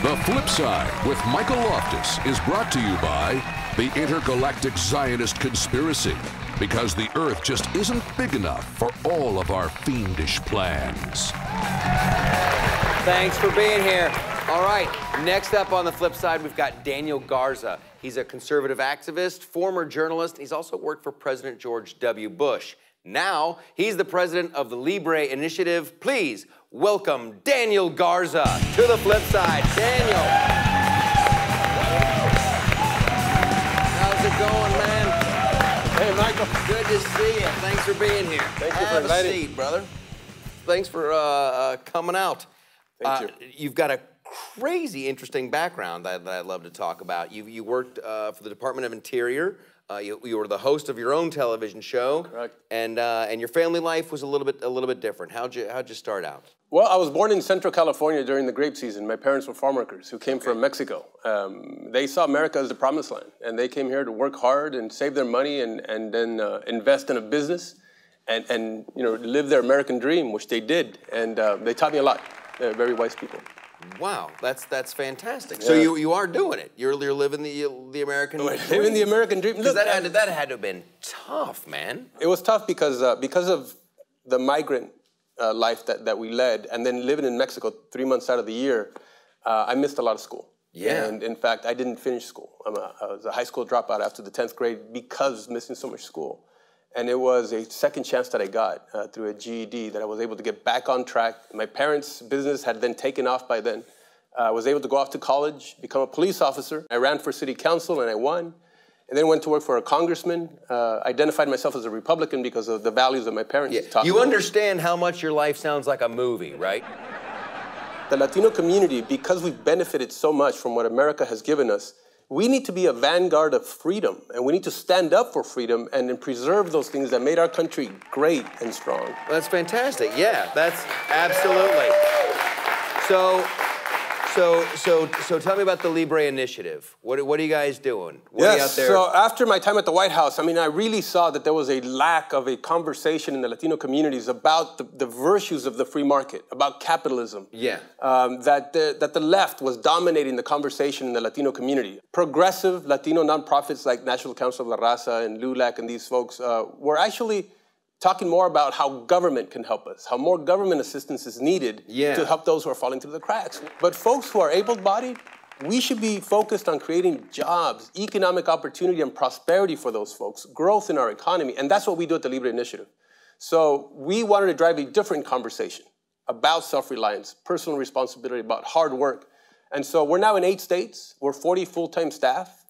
The Flipside with Michael Loftus is brought to you by the Intergalactic Zionist Conspiracy, because the Earth just isn't big enough for all of our fiendish plans. Thanks for being here. All right, next up on the flip side, we've got Daniel Garza. He's a conservative activist, former journalist. He's also worked for President George W. Bush. Now, he's the president of the Libre Initiative. Please welcome Daniel Garza to the flip side. Daniel. How's it going, man? Hey, Michael. Good to see you. Thanks for being here. Thank you for inviting me. Have a seat, brother. Thanks for coming out. Thank you. You've got a crazy interesting background that I'd love to talk about. You worked for the Department of Interior. You were the host of your own television show. Correct. And your family life was a little bit different. How'd you start out? Well, I was born in Central California during the grape season. My parents were farm workers who came from Mexico. They saw America as the promised land, and they came here to work hard and save their money and then invest in a business and live their American dream, which they did. And they taught me a lot. They're very wise people. Wow, that's fantastic. Yeah. So you are doing it. You're living the American dream. Living the American dream. Because that had to have been tough, man. It was tough because of the migrant life that we led, and then living in Mexico 3 months out of the year, I missed a lot of school. Yeah. And in fact, I didn't finish school. I was a high school dropout after the 10th grade because missing so much school. And it was a second chance that I got through a GED that I was able to get back on track. My parents' business had then taken off by then. I was able to go off to college, become a police officer. I ran for city council and I won. And then went to work for a congressman. Identified myself as a Republican because of the values that my parents taught me. You understand how much your life sounds like a movie, right? The Latino community, because we've benefited so much from what America has given us, we need to be a vanguard of freedom, and we need to stand up for freedom and then preserve those things that made our country great and strong. That's fantastic. Yeah, that's absolutely. So tell me about the Libre Initiative. What are you guys doing? What are you out there? So after my time at the White House, I really saw that there was a lack of a conversation in the Latino communities about the virtues of the free market, about capitalism. Yeah. That the left was dominating the conversation in the Latino community. Progressive Latino nonprofits like National Council of La Raza and LULAC and these folks were actually talking more about how government can help us, how more government assistance is needed to help those who are falling through the cracks. But folks who are able-bodied, we should be focused on creating jobs, economic opportunity and prosperity for those folks, growth in our economy, and that's what we do at the Libre Initiative. So we wanted to drive a different conversation about self-reliance, personal responsibility, about hard work. And so we're now in 8 states. We're 40 full-time staff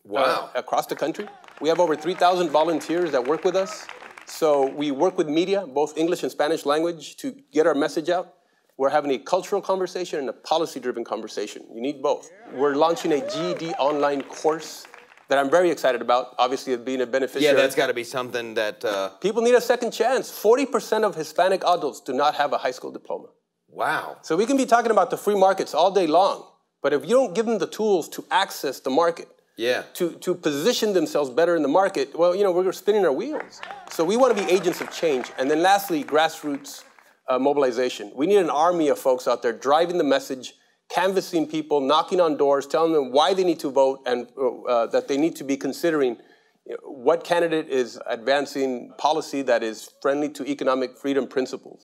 across the country. We have over 3,000 volunteers that work with us. So we work with media, both English and Spanish language, to get our message out. We're having a cultural conversation and a policy-driven conversation. You need both. We're launching a GED online course that I'm very excited about, obviously being a beneficiary. Yeah, that's got to be something that... People need a second chance. 40% of Hispanic adults do not have a high school diploma. Wow. So we can be talking about the free markets all day long, but if you don't give them the tools to access the market, to position themselves better in the market, well, we're spinning our wheels. So we want to be agents of change. And then lastly, grassroots mobilization. We need an army of folks out there driving the message, canvassing people, knocking on doors, telling them why they need to vote and that they need to be considering what candidate is advancing policy that is friendly to economic freedom principles.